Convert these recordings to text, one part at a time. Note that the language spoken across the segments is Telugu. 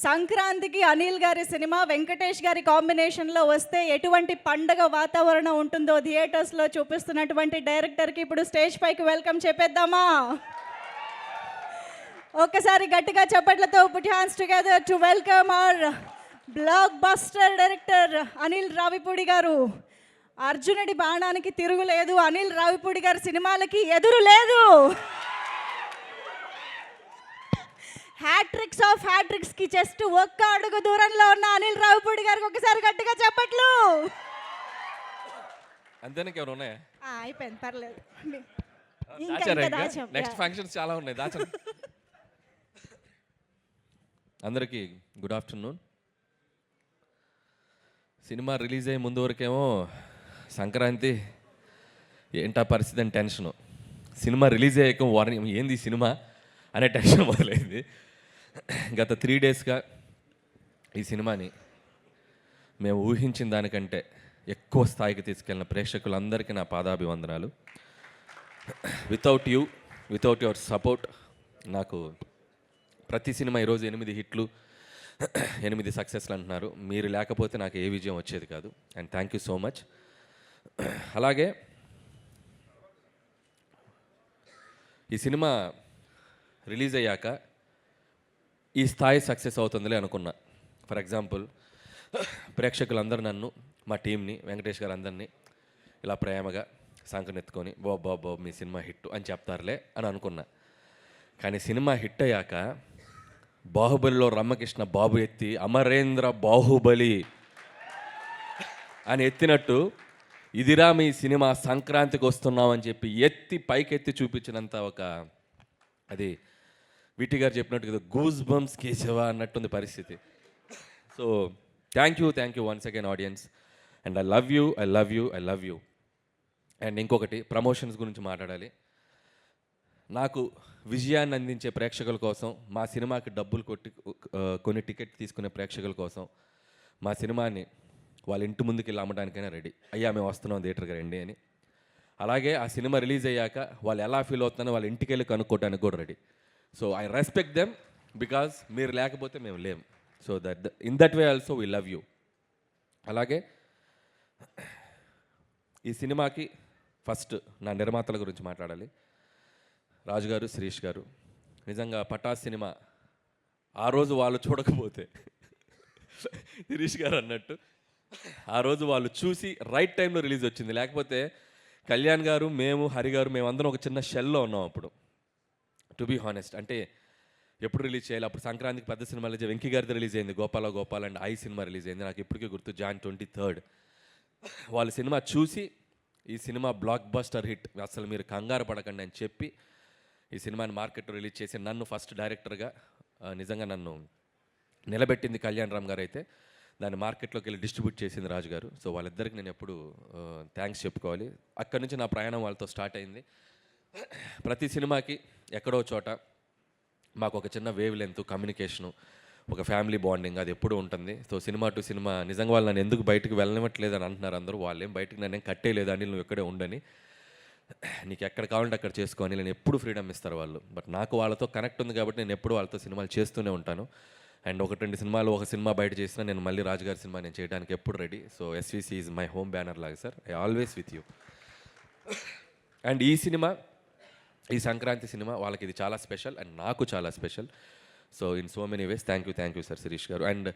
సంక్రాంతికి అనిల్ గారి సినిమా వెంకటేష్ గారి కాంబినేషన్లో వస్తే ఎటువంటి పండగ వాతావరణం ఉంటుందో థియేటర్స్లో చూపిస్తున్నటువంటి డైరెక్టర్కి ఇప్పుడు స్టేజ్ పైకి వెల్కమ్ చెప్పేద్దామా? ఒక్కసారి గట్టిగా చప్పట్లతో put hands together to welcome our block buster director Anil Ravipudi గారు. అర్జునుడి బాణానికి తిరుగులేదు, అనిల్ రావిపూడి గారి సినిమాలకి ఎదురు లేదు. హ్యాట్రిక్స్ ఆఫ్ హ్యాట్రిక్స్కి జస్ట్ ఒక్క అడుగు దూరంలో ఉన్న అనిల్ రావిపూడి గారికి ఒకసారి గట్టిగా చెప్పట్లు. అంతేనా ఎవరు ఉన్నాయా? అయిపోయింది, పర్లేదు. నెక్స్ట్ ఫంక్షన్స్ చాలా ఉన్నాయి, దాచండి. అందరికీ గుడ్ ఆఫ్టర్నూన్. సినిమా రిలీజ్ అయ్యే ముందు వరకేమో సంక్రాంతి ఏంటా పరిస్థితి అని టెన్షను. సినిమా రిలీజ్ అయ్యాక వారం ఏంది సినిమా అనే టెన్షన్ మొదలైంది. గత 3 డేస్గా ఈ సినిమాని మేము ఊహించిన దానికంటే ఎక్కువ స్థాయికి తీసుకెళ్ళిన ప్రేక్షకులందరికీ నా పాదాభివందనాలు. వితౌట్ యువర్ సపోర్ట్ నాకు ప్రతి సినిమా ఈరోజు 8 హిట్లు 8 సక్సెస్లు అంటున్నారు. మీరు లేకపోతే నాకు ఏ విజయం వచ్చేది కాదు. And thank you so much. అలాగే ఈ సినిమా రిలీజ్ అయ్యాక ఈ స్థాయి సక్సెస్ అవుతుందిలే అనుకున్నా. ఫర్ ఎగ్జాంపుల్, ప్రేక్షకులందరూ నన్ను, మా టీంని, వెంకటేష్ గారు అందరినీ ఇలా ప్రేమగా సంకనెత్తుకొని బాబు మీ సినిమా హిట్ అని చెప్తారులే అని అనుకున్నా. కానీ సినిమా హిట్ అయ్యాక బాహుబలిలో రమ్మకృష్ణ బాబు ఎత్తి అమరేంద్ర బాహుబలి అని ఎత్తినట్టు ఇదిరా మీ సినిమా సంక్రాంతికి వస్తున్నామని చెప్పి ఎత్తి పైకెత్తి చూపించినంత ఒక అది విటి గారు చెప్పినట్టు గూస్ బంప్స్ కేశవ అన్నట్టుంది పరిస్థితి. So thank you once again audience. And I love you. And ఇంకొకటి, ప్రమోషన్స్ గురించి మాట్లాడాలి. నాకు విజయాన్ని అందించే ప్రేక్షకుల కోసం, మా సినిమాకి డబ్బులు కొన్ని టికెట్ తీసుకునే ప్రేక్షకుల కోసం మా సినిమాని వాళ్ళ ఇంటి ముందుకు వెళ్ళి అమ్మడానికైనా రెడీ. అయ్యా మేము వస్తున్నాం థియేటర్కి రండి అని. అలాగే ఆ సినిమా రిలీజ్ అయ్యాక వాళ్ళు ఎలా ఫీల్ అవుతున్నారో వాళ్ళ ఇంటికి వెళ్ళి కనుక్కోవడానికి కూడా ready. So I respect them because మీరు లేకపోతే మేము లేము. So in that way also we love you. అలాగే ఈ సినిమాకి ఫస్ట్ నా నిర్మాతల గురించి మాట్లాడాలి. రాజు గారు, శిరీష్ గారు. నిజంగా పటాస్ సినిమా ఆ రోజు వాళ్ళు చూడకపోతే శిరీష్ గారు అన్నట్టు ఆ రోజు వాళ్ళు చూసి రైట్ టైంలో రిలీజ్ వచ్చింది. లేకపోతే కళ్యాణ్ గారు, మేము, హరి గారు, మేమందరం ఒక చిన్న షెల్లో ఉన్నాం అప్పుడు. టు బీ హానెస్ట్, అంటే ఎప్పుడు రిలీజ్ చేయాలి? అప్పుడు సంక్రాంతికి పెద్ద సినిమా రిలీజ్, వెంకీ గారిది రిలీజ్ అయింది, Gopal and I cinema release అయింది. నాకు ఇప్పటికీ గుర్తు, Jan 23rd. వాళ్ళ సినిమా చూసి ఈ సినిమా బ్లాక్ బస్టర్ హిట్, అసలు మీరు కంగారు పడకండి అని చెప్పి ఈ సినిమాని మార్కెట్లో రిలీజ్ చేసి నన్ను ఫస్ట్ డైరెక్టర్గా నిజంగా నన్ను నిలబెట్టింది కళ్యాణ్ రామ్ గారు. అయితే దాన్ని మార్కెట్లోకి వెళ్ళి డిస్ట్రిబ్యూట్ చేసింది రాజు గారు. సో వాళ్ళిద్దరికి నేను ఎప్పుడు థ్యాంక్స్ చెప్పుకోవాలి. అక్కడి నుంచి నా ప్రయాణం వాళ్ళతో స్టార్ట్ అయింది. ప్రతి సినిమాకి ఎక్కడో చోట మాకు ఒక చిన్న వేవ్ లెంత్, కమ్యూనికేషను, ఒక ఫ్యామిలీ బాండింగ్ అది ఎప్పుడూ ఉంటుంది. సో సినిమా టు సినిమా నిజంగా వాళ్ళు నన్ను ఎందుకు బయటకు వెళ్ళనివ్వట్లేదు అని అంటున్నారు అందరూ. వాళ్ళేం బయటకు నన్ను ఏం కట్టేయలేదు, అని నువ్వు ఎక్కడే ఉండని, నీకు ఎక్కడ కావాలంటే అక్కడ చేసుకోని నేను ఎప్పుడు ఫ్రీడమ్ ఇస్తారు వాళ్ళు. బట్ నాకు వాళ్ళతో కనెక్ట్ ఉంది కాబట్టి నేను ఎప్పుడు వాళ్ళతో సినిమాలు చేస్తూనే ఉంటాను. అండ్ 1-2 సినిమాలు, ఒక సినిమా బయట చేసినా నేను మళ్ళీ రాజుగారి సినిమా నేను చేయడానికి ఎప్పుడు ready. So SVC is my home banner లాగా sir, I always with you. And ఈ సినిమా, ఈ సంక్రాంతి సినిమా వాళ్ళకి ఇది చాలా స్పెషల్ అండ్ నాకు చాలా special. So in so many ways thank you sir Shirish garu. And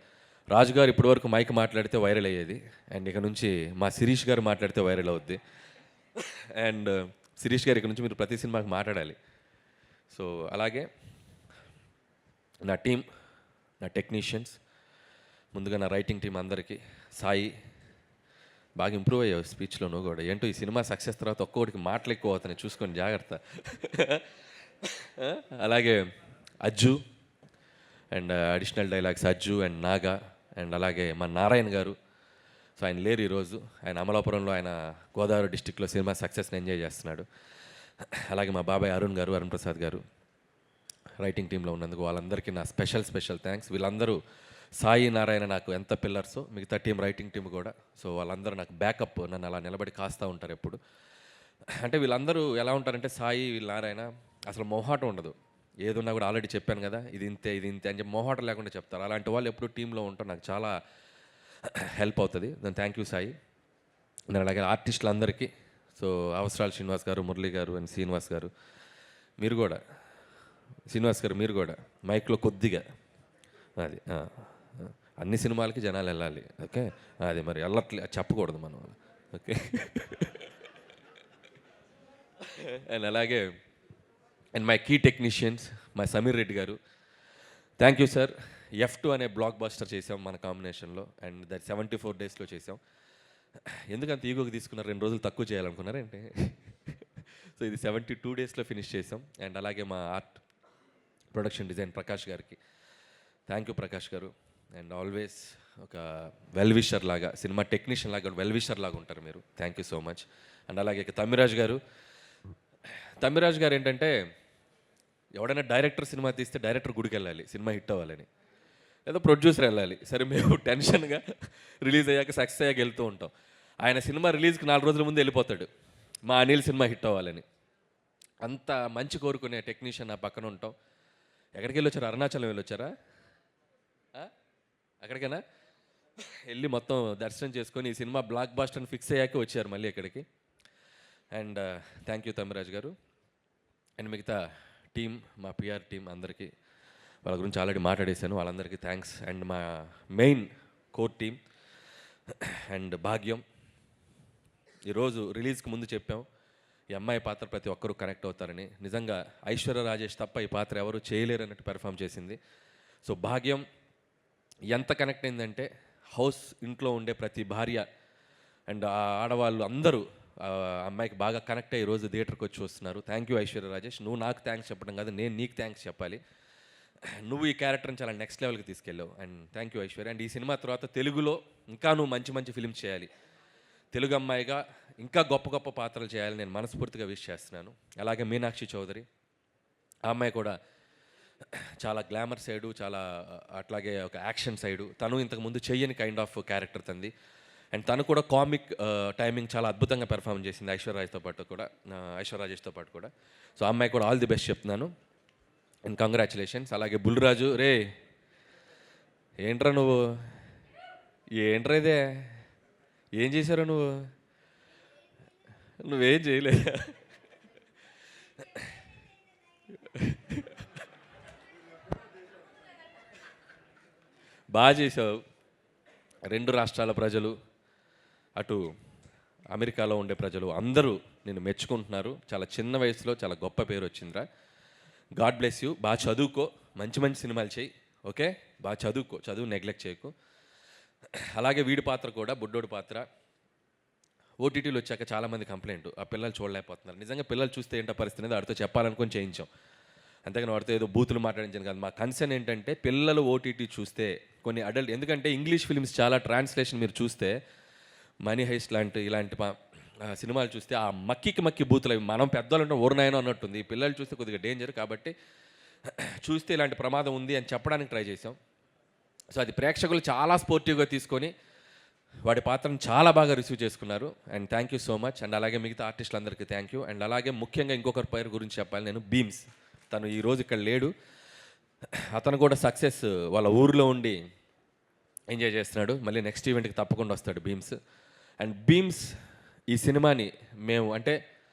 రాజు గారు ఇప్పటివరకు మైక్ మాట్లాడితే వైరల్ అయ్యేది, అండ్ ఇక నుంచి మా శిరీష్ గారు మాట్లాడితే వైరల్ అవుద్ది. అండ్ శిరీష్ గారు ఇక నుంచి మీరు ప్రతి సినిమాకి మాట్లాడాలి. సో అలాగే నా టీం, నా టెక్నీషియన్స్, ముందుగా నా రైటింగ్ టీం అందరికీ. సాయి, బాగా ఇంప్రూవ్ అయ్యావు స్పీచ్లో నువ్వు కూడా. ఏంటో ఈ సినిమా సక్సెస్ తర్వాత ఒక్కొక్కడికి మాటలు ఎక్కువ అవుతాయి, చూసుకొని జాగ్రత్త. అలాగే Ajju and additional dialogues Ajju and Naga. And అలాగే మా నారాయణ గారు. సో ఆయన లేరు ఈరోజు, ఆయన అమలాపురంలో, ఆయన గోదావరి డిస్టిక్లో సినిమా సక్సెస్ని ఎంజాయ్ చేస్తున్నాడు. అలాగే మా బాబాయ్ అరుణ్ గారు, అరుణ్ ప్రసాద్ గారు రైటింగ్ టీంలో ఉన్నందుకు వాళ్ళందరికీ నా స్పెషల్ థ్యాంక్స్. వీళ్ళందరూ, సాయి, నారాయణ నాకు ఎంత పిల్లర్సో మిగతా టీం, రైటింగ్ టీం కూడా. సో వాళ్ళందరూ నాకు బ్యాకప్, నన్ను అలా నిలబడి కాస్తూ ఉంటారు ఎప్పుడు. అంటే వీళ్ళందరూ ఎలా ఉంటారంటే, సాయి, నారాయణ అసలు మొహాటం ఉండదు. ఏదున్నా కూడా ఆల్రెడీ చెప్పాను కదా, ఇది ఇంతే ఇది ఇంతే అని చెప్పి మొహాటం లేకుండా చెప్తారు. అలాంటి వాళ్ళు ఎప్పుడు టీంలో ఉంటారు, నాకు చాలా హెల్ప్ అవుతుంది. దాని థ్యాంక్ యూ సాయి. నేను అలాగే ఆర్టిస్టులందరికీ, సో అవసరాల శ్రీనివాస్ గారు, మురళి గారు అండ్ శ్రీనివాస్ గారు, మీరు కూడా శ్రీనివాస్ గారు మీరు కూడా మైక్లో కొద్దిగా అది అన్ని సినిమాలకి జనాలు వెళ్ళాలి, ఓకే, అది మరి వెళ్ళట్లే చెప్పకూడదు మనం, ఓకే. అండ్ అలాగే and my key technicians, my Sameer Reddy garu, thank you sir. F2 అనే బ్లాక్ బస్టర్ చేసాం మన కాంబినేషన్లో, అండ్ దట్ 74 డేస్లో చేసాం. ఎందుకంత ఈగోకి తీసుకున్నారు, 2 రోజులు తక్కువ చేయాలనుకున్నారంటే. సో ఇది 72 డేస్లో ఫినిష్ చేసాం. అండ్ అలాగే మా ఆర్ట్ ప్రొడక్షన్ డిజైన్ ప్రకాష్ గారికి థ్యాంక్ యూ ప్రకాష్ గారు. అండ్ ఆల్వేస్ ఒక వెల్ విషర్ లాగా, సినిమా టెక్నీషియన్ లాగా వెల్ విషర్ లాగా ఉంటారు మీరు, thank you so much. And అలాగే తమ్మిరాజ్ గారు, తమ్మిరాజ్ గారు ఏంటంటే ఎవడైనా డైరెక్టర్ సినిమా తీస్తే డైరెక్టర్ గుడికి వెళ్ళాలి సినిమా హిట్ అవ్వాలని, ఏదో ప్రొడ్యూసర్ వెళ్ళాలి. సరే మేము టెన్షన్గా రిలీజ్ అయ్యాక సక్సెస్ అయ్యాక వెళ్తూ ఉంటాం. ఆయన సినిమా రిలీజ్కి 4 రోజుల ముందు వెళ్ళిపోతాడు, మా అనిల్ సినిమా హిట్ అవ్వాలని. అంత మంచి కోరుకునే టెక్నీషియన్ నా పక్కన ఉంటాం. ఎక్కడికి వెళ్ళొచ్చారు, అరుణాచలం వెళ్ళొచ్చారా, అక్కడికైనా వెళ్ళి మొత్తం దర్శనం చేసుకొని ఈ సినిమా బ్లాక్ బాస్టర్ ఫిక్స్ అయ్యాక వచ్చారు మళ్ళీ ఇక్కడికి. అండ్ థ్యాంక్ యూ తమ్మిరాజ్ గారు. అండ్ మిగతా టీం, మా పిఆర్ టీం అందరికీ, వాళ్ళ గురించి ఆల్రెడీ మాట్లాడేశాను, వాళ్ళందరికీ థ్యాంక్స్. అండ్ మా మెయిన్ కోర్ టీం అండ్ భాగ్యం, ఈరోజు రిలీజ్కి ముందు చెప్పాం ఈ అమ్మాయి పాత్ర ప్రతి ఒక్కరూ కనెక్ట్ అవుతారని. నిజంగా ఐశ్వర్య రాజేష్ తప్ప ఈ పాత్ర ఎవరు చేయలేరు అన్నట్టు పెర్ఫామ్ చేసింది. సో భాగ్యం ఎంత కనెక్ట్ అయిందంటే హౌస్ ఇంట్లో ఉండే ప్రతి భార్య అండ్ ఆడవాళ్ళు అందరూ అమ్మాయికి బాగా కనెక్ట్ అయ్యి ఈరోజు థియేటర్కి వచ్చి వస్తున్నారు. Thank you Aishwarya Rajesh. నువ్వు నాకు థ్యాంక్స్ చెప్పడం కాదు, నేను నీకు థ్యాంక్స్ చెప్పాలి. నువ్వు ఈ క్యారెక్టర్ని చాలా నెక్స్ట్ లెవెల్కి తీసుకెళ్ళావు. And thank you Aishwarya. And ఈ సినిమా తర్వాత తెలుగులో ఇంకా నువ్వు మంచి మంచి ఫిల్మ్స్ చేయాలి, తెలుగు అమ్మాయిగా ఇంకా గొప్ప గొప్ప పాత్రలు చేయాలని నేను మనస్ఫూర్తిగా విష్ చేస్తున్నాను. అలాగే మీనాక్షి చౌదరి, ఆ అమ్మాయి కూడా చాలా గ్లామర్ సైడు, చాలా అట్లాగే ఒక యాక్షన్ సైడు, తను ఇంతకుముందు చెయ్యని కైండ్ ఆఫ్ క్యారెక్టర్ తంది. అండ్ తను కూడా కామిక్ టైమింగ్ చాలా అద్భుతంగా పెర్ఫామ్ చేసింది ఐశ్వర్యరాజ్తో పాటు కూడా, ఐశ్వర్యరాజేష్తో పాటు కూడా. సో ఆ అమ్మాయి కూడా ఆల్ ది బెస్ట్ చెప్తున్నాను అండ్ కంగ్రాచులేషన్స్. అలాగే బుల్లిరాజు, రే ఏంట్రా నువ్వు, ఏంట్రా ఇదే, ఏం చేశారు నువ్వు, నువ్వేం చేయలే, బాగా చేసావు. 2 రాష్ట్రాల ప్రజలు, అటు అమెరికాలో ఉండే ప్రజలు అందరూ నేను మెచ్చుకుంటున్నారు. చాలా చిన్న వయసులో చాలా గొప్ప పేరు వచ్చిందిరా. God bless you. బాగా చదువుకో, మంచి మంచి సినిమాలు చేయి, ఓకే, బాగా చదువుకో, చదువు నెగ్లెక్ట్ చేయకు. అలాగే వీడి పాత్ర కూడా, బుడ్డోడి పాత్ర ఓటీటీలో వచ్చాక చాలామంది కంప్లైంట్, ఆ పిల్లలు చూడలేకపోతున్నారు. నిజంగా పిల్లలు చూస్తే ఏంటో పరిస్థితి అనేది వాడితో చెప్పాలనుకొని చేయించాం, అంతేగాని వాడితో ఏదో బూతులు మాట్లాడించాను కాదు. మా కన్సర్న్ ఏంటంటే పిల్లలు ఓటీటీ చూస్తే కొన్ని అడల్ట్, ఎందుకంటే ఇంగ్లీష్ ఫిల్మ్స్ చాలా ట్రాన్స్లేషన్ మీరు చూస్తే మనీ హైస్ట్ ఇలాంటి సినిమాలు చూస్తే ఆ మక్కి బూతులు అవి మనం పెద్దవాళ్ళు అంటే ఓరునాయనో అన్నట్టుంది. ఈ పిల్లలు చూస్తే కొద్దిగా డేంజర్, కాబట్టి చూస్తే ఇలాంటి ప్రమాదం ఉంది అని చెప్పడానికి ట్రై చేసాం. సో అది ప్రేక్షకులు చాలా స్పోర్టివ్గా తీసుకొని వాడి పాత్రను చాలా బాగా రిసీవ్ చేసుకున్నారు. And thank you so much. And అలాగే మిగతా ఆర్టిస్టులందరికీ థ్యాంక్ యూ. అండ్ అలాగే ముఖ్యంగా ఇంకొకరి పేరు గురించి చెప్పాలి నేను, బీమ్స్. తను ఈరోజు ఇక్కడ లేడు, అతను కూడా సక్సెస్ వాళ్ళ ఊరిలో ఉండి ఎంజాయ్ చేస్తున్నాడు. మళ్ళీ నెక్స్ట్ ఈవెంట్కి తప్పకుండా వస్తాడు బీమ్స్. అండ్ బీమ్స్ ఈ సినిమాని మేము అంటే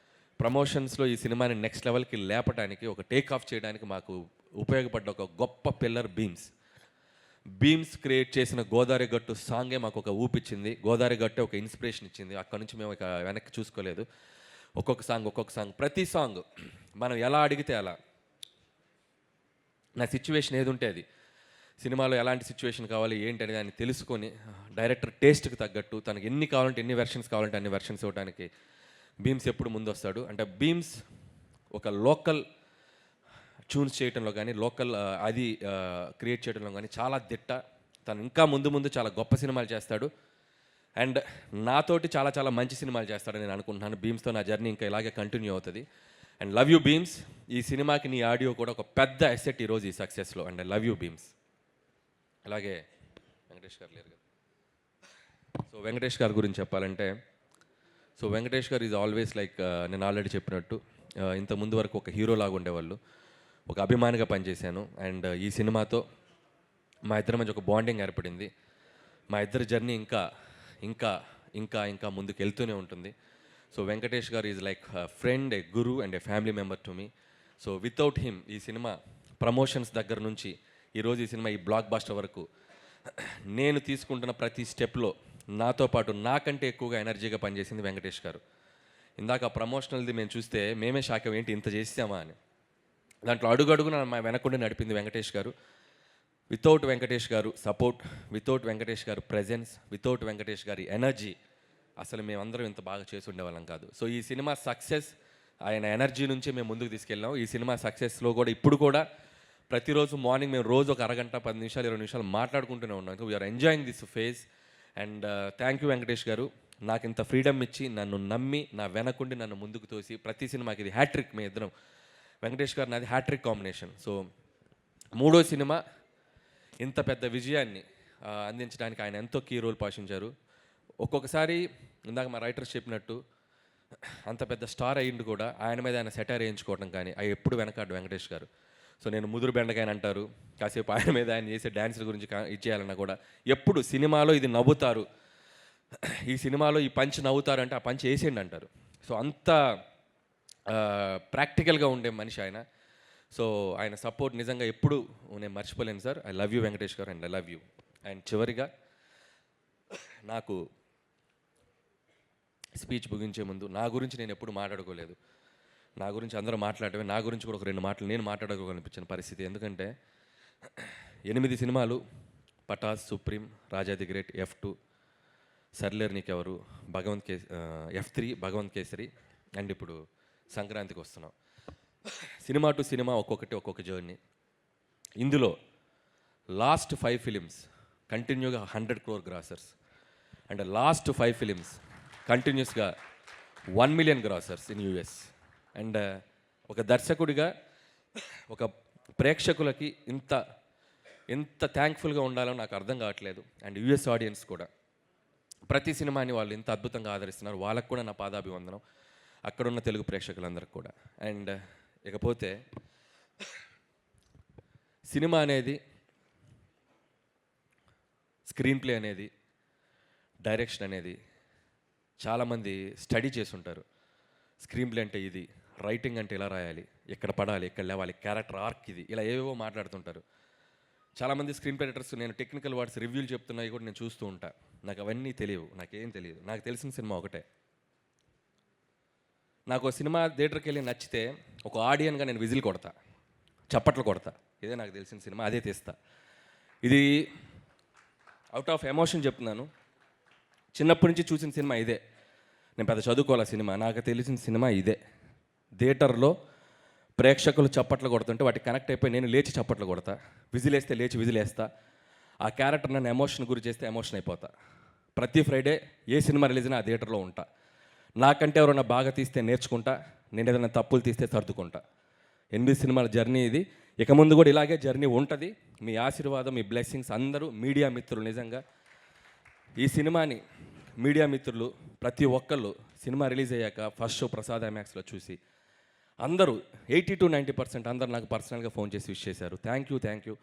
ప్రమోషన్స్లో ఈ సినిమాని నెక్స్ట్ లెవెల్కి లేపడానికి, ఒక టేక్ ఆఫ్ చేయడానికి మాకు ఉపయోగపడ్డ ఒక గొప్ప పిల్లర్ బీమ్స్. బీమ్స్ క్రియేట్ చేసిన గోదావరి గట్టు సాంగే మాకు ఒక ఊపిచ్చింది, గోదావరి గట్టే ఒక ఇన్స్పిరేషన్ ఇచ్చింది. అక్కడ నుంచి మేము ఇక వెనక్కి చూసుకోలేదు. ఒక్కొక్క సాంగ్ ప్రతి సాంగ్ మనం ఎలా అడిగితే అలా, నా సిచ్యువేషన్ ఏది ఉంటే అది, సినిమాలో ఎలాంటి సిచ్యువేషన్ కావాలి ఏంటి అనేది దాన్ని తెలుసుకొని డైరెక్టర్ టేస్ట్కి తగ్గట్టు తనకి ఎన్ని కావాలంటే ఎన్ని వెర్షన్స్ కావాలంటే అన్ని వెర్షన్స్ ఇవ్వడానికి బీమ్స్ ఎప్పుడు ముందు వస్తాడు. అంటే బీమ్స్ ఒక లోకల్ ట్యూన్స్ చేయడంలో కానీ, లోకల్ అది క్రియేట్ చేయడంలో కానీ చాలా దిట్ట. తను ఇంకా ముందు చాలా గొప్ప సినిమాలు చేస్తాడు. అండ్ నాతోటి చాలా మంచి సినిమాలు చేస్తాడని నేను అనుకుంటున్నాను. బీమ్స్తో నా జర్నీ ఇంకా ఇలాగే కంటిన్యూ అవుతుంది. And love you Bheems. ఈ సినిమాకి నీ ఆడియో కూడా ఒక పెద్ద అసెట్ ఈరోజు ఈ సక్సెస్లో. And love you Bheems. అలాగే వెంకటేష్ గారు లేరు కదా, సో వెంకటేష్ గారి గురించి చెప్పాలంటే, సో వెంకటేష్ గారు ఈజ్ ఆల్వేస్ లైక్, నేను ఆల్రెడీ చెప్పినట్టు ఇంత ముందు వరకు ఒక హీరో లాగా ఉండేవాళ్ళు. ఒక అభిమానిగా పనిచేశాను. అండ్ ఈ సినిమాతో మా ఇద్దరి మధ్య ఒక బాండింగ్ ఏర్పడింది. మా ఇద్దరి జర్నీ ఇంకా ఇంకా ఇంకా ఇంకా ముందుకు వెళ్తూనే ఉంటుంది. సో వెంకటేష్ గారు is like friend, A Guru and A family member to me. So without him ఈ సినిమా ప్రమోషన్స్ దగ్గర నుంచి ఈరోజు ఈ సినిమా ఈ బ్లాక్ బాస్టర్ వరకు నేను తీసుకుంటున్న ప్రతి స్టెప్లో నాతో పాటు నాకంటే ఎక్కువగా ఎనర్జీగా పనిచేసింది వెంకటేష్ గారు. ఇందాక ప్రమోషనల్ది మేము చూస్తే మేమే షాక్ అయ్యాం, ఏంటి ఇంత చేసామా అని. దాంట్లో అడుగడుగున మా వెనకుండి నడిపింది వెంకటేష్ గారు. వితౌట్ వెంకటేష్ గారు సపోర్ట్, వితౌట్ వెంకటేష్ గారు ప్రెజెన్స్, వితౌట్ వెంకటేష్ గారి ఎనర్జీ అసలు మేమందరం ఇంత బాగా చేసి ఉండేవాళ్ళం కాదు. సో ఈ సినిమా సక్సెస్ ఆయన ఎనర్జీ నుంచి మేము ముందుకు తీసుకెళ్ళాం. ఈ సినిమా సక్సెస్లో కూడా ఇప్పుడు కూడా ప్రతిరోజు మార్నింగ్ మేము రోజు ఒక అరగంట 10 నిమిషాలు 20 నిమిషాలు మాట్లాడుకుంటూనే ఉన్నాం. We are enjoying this phase. And thank you Venkatesh garu, నాకు ఇంత ఫ్రీడమ్ ఇచ్చి నన్ను నమ్మి నా వెనకుండి నన్ను ముందుకు తోసి ప్రతి సినిమాకి ఇది హ్యాట్రిక్. మీ ఇద్దరం వెంకటేష్ గారు నాది హ్యాట్రిక్ కాంబినేషన్. సో 3వ సినిమా ఇంత పెద్ద విజయాన్ని అందించడానికి ఆయన ఎంతో కీ రోల్ పోషించారు. ఒక్కొక్కసారి ఇందాక మా రైటర్స్ చెప్పినట్టు అంత పెద్ద స్టార్ అయ్యిండు కూడా ఆయన మీద ఆయన సెటైర్ వేయించుకోవడం కానీ అవి ఎప్పుడు వెనకాడు వెంకటేష్ గారు. సో నేను ముదురు బెండకాయని అంటారు, కాసేపు ఆయన మీద ఆయన చేసే డ్యాన్సుల గురించి ఇచ్చేయాలన్నా కూడా ఎప్పుడు సినిమాలో ఇది నవ్వుతారు, ఈ సినిమాలో ఈ పంచ్ నవ్వుతారు అంటే ఆ పంచ్ వేసేయండి అంటారు. సో అంత ప్రాక్టికల్గా ఉండే మనిషి ఆయన. సో ఆయన సపోర్ట్ నిజంగా ఎప్పుడు నేను మర్చిపోలేను sir. I love you Venkatesh garu and I love you. And చివరిగా నాకు స్పీచ్ ముగించే ముందు నా గురించి నేను ఎప్పుడు మాట్లాడుకోలేదు. నా గురించి అందరూ మాట్లాడటమే, నా గురించి కూడా ఒక 2 మాటలు నేను మాట్లాడుకోవాలనిపించిన పరిస్థితి. ఎందుకంటే 8 సినిమాలు, Pataas, Supreme, Raja the Great, F2, Sarileru Neekevvaru, F3, Bhagavanth Kesari and ఇప్పుడు సంక్రాంతికి వస్తున్నాం. సినిమా టు సినిమా ఒక్కొక్క జర్నీ. ఇందులో లాస్ట్ 5 ఫిలిమ్స్ కంటిన్యూగా 100 crore grossers and last 5 films కంటిన్యూస్గా 1 million గ్రాసర్స్ ఇన్ US. అండ్ ఒక దర్శకుడిగా ఒక ప్రేక్షకులకి ఎంత థ్యాంక్ఫుల్గా ఉండాలో నాకు అర్థం కావట్లేదు. అండ్ US ఆడియన్స్ కూడా ప్రతి సినిమాని వాళ్ళు ఇంత అద్భుతంగా ఆదరిస్తున్నారు. వాళ్ళకు కూడా నా పాదాభివందనం, అక్కడున్న తెలుగు ప్రేక్షకులందరికీ కూడా. అండ్ ఇకపోతే సినిమా అనేది, స్క్రీన్ ప్లే అనేది, డైరెక్షన్ అనేది చాలామంది స్టడీ చేసి ఉంటారు. స్క్రీన్ ప్లే అంటే ఇది, రైటింగ్ అంటే ఇలా రాయాలి, ఎక్కడ పడాలి, ఎక్కడ లేవాలి, క్యారెక్టర్ ఆర్క్ ఇది, ఇలా ఏవేవో మాట్లాడుతుంటారు. చాలామంది స్క్రీన్ ప్లే రైటర్స్ నేను టెక్నికల్ వర్డ్స్ రివ్యూలు చెప్తున్నాయి కూడా నేను చూస్తూ ఉంటా. నాకు అవన్నీ తెలియవు, నాకేం తెలియదు. నాకు తెలిసిన సినిమా ఒకటే. నాకు సినిమా థియేటర్కి వెళ్ళి నచ్చితే ఒక ఆడియన్గా నేను విజిల్ కొడతా, చప్పట్లు కొడతా. ఇదే నాకు తెలిసిన సినిమా, అదే తీస్తా. ఇది అవుట్ ఆఫ్ ఎమోషన్ చెప్తున్నాను. చిన్నప్పటి నుంచి చూసిన సినిమా ఇదే. నేను పెద్ద చదువుకోవాలి సినిమా, నాకు తెలిసిన సినిమా ఇదే. థియేటర్లో ప్రేక్షకులు చప్పట్లు కొడుతుంటే వాటికి కనెక్ట్ అయిపోయి నేను లేచి చప్పట్లు కొడతా, విజిలేస్తే లేచి విజిలేస్తా. ఆ క్యారెక్టర్ నన్ను ఎమోషన్ గురి చేస్తే ఎమోషన్ అయిపోతా. ప్రతి ఫ్రైడే ఏ సినిమా రిలీజ్ అయినా ఆ థియేటర్లో ఉంటా. నాకంటే ఎవరైనా బాగా తీస్తే నేర్చుకుంటా, నేను ఏదైనా తప్పులు తీస్తే సర్దుకుంటా. 8 సినిమాల జర్నీ ఇది. ఇక ముందు కూడా ఇలాగే జర్నీ ఉంటుంది. మీ ఆశీర్వాదం, మీ బ్లెస్సింగ్స్ అందరూ మీడియా మిత్రులు, నిజంగా ఈ సినిమాని మీడియా మిత్రులు ప్రతి ఒక్కళ్ళు సినిమా రిలీజ్ అయ్యాక ఫస్ట్ షో ప్రసాద్ IMAXలో చూసి అందరూ 80 to 90% అందరూ నాకు పర్సనల్గా ఫోన్ చేసి విష్ చేశారు. Thank you.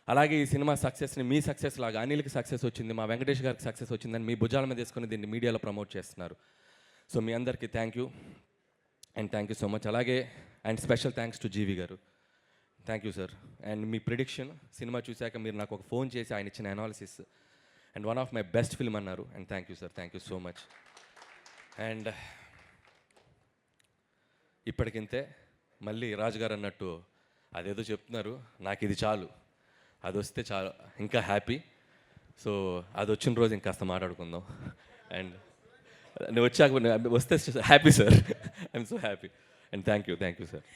అలాగే ఈ సినిమా సక్సెస్ని మీ సక్సెస్ లాగా అనిల్కి సక్సెస్ వచ్చింది, మా వెంకటేష్ గారికి సక్సెస్ వచ్చిందని మీ భుజాల మీద తీసుకొని దీన్ని మీడియాలో ప్రమోట్ చేస్తున్నారు. సో మీ అందరికీ థ్యాంక్ యూ సో మచ్. అలాగే and special thanks to GV garu. Thank you sir. And మీ ప్రిడిక్షన్ సినిమా చూశాక మీరు నాకు ఒక ఫోన్ చేసి ఆయన ఇచ్చిన analysis and one of my best film అన్నారు. And thank you sir, thank you so much. And ఇప్పటికింతే. మళ్ళీ రాజుగారు అన్నట్టు అదేదో చెప్తున్నారు, నాకు ఇది చాలు, అది వస్తే చాలు, ఇంకా హ్యాపీ. సో అది వచ్చిన రోజు ఇంకాస్త మాట్లాడుకుందాం. అండ్ నేను వచ్చాక వస్తే happy sir, I'm so happy. And thank you sir.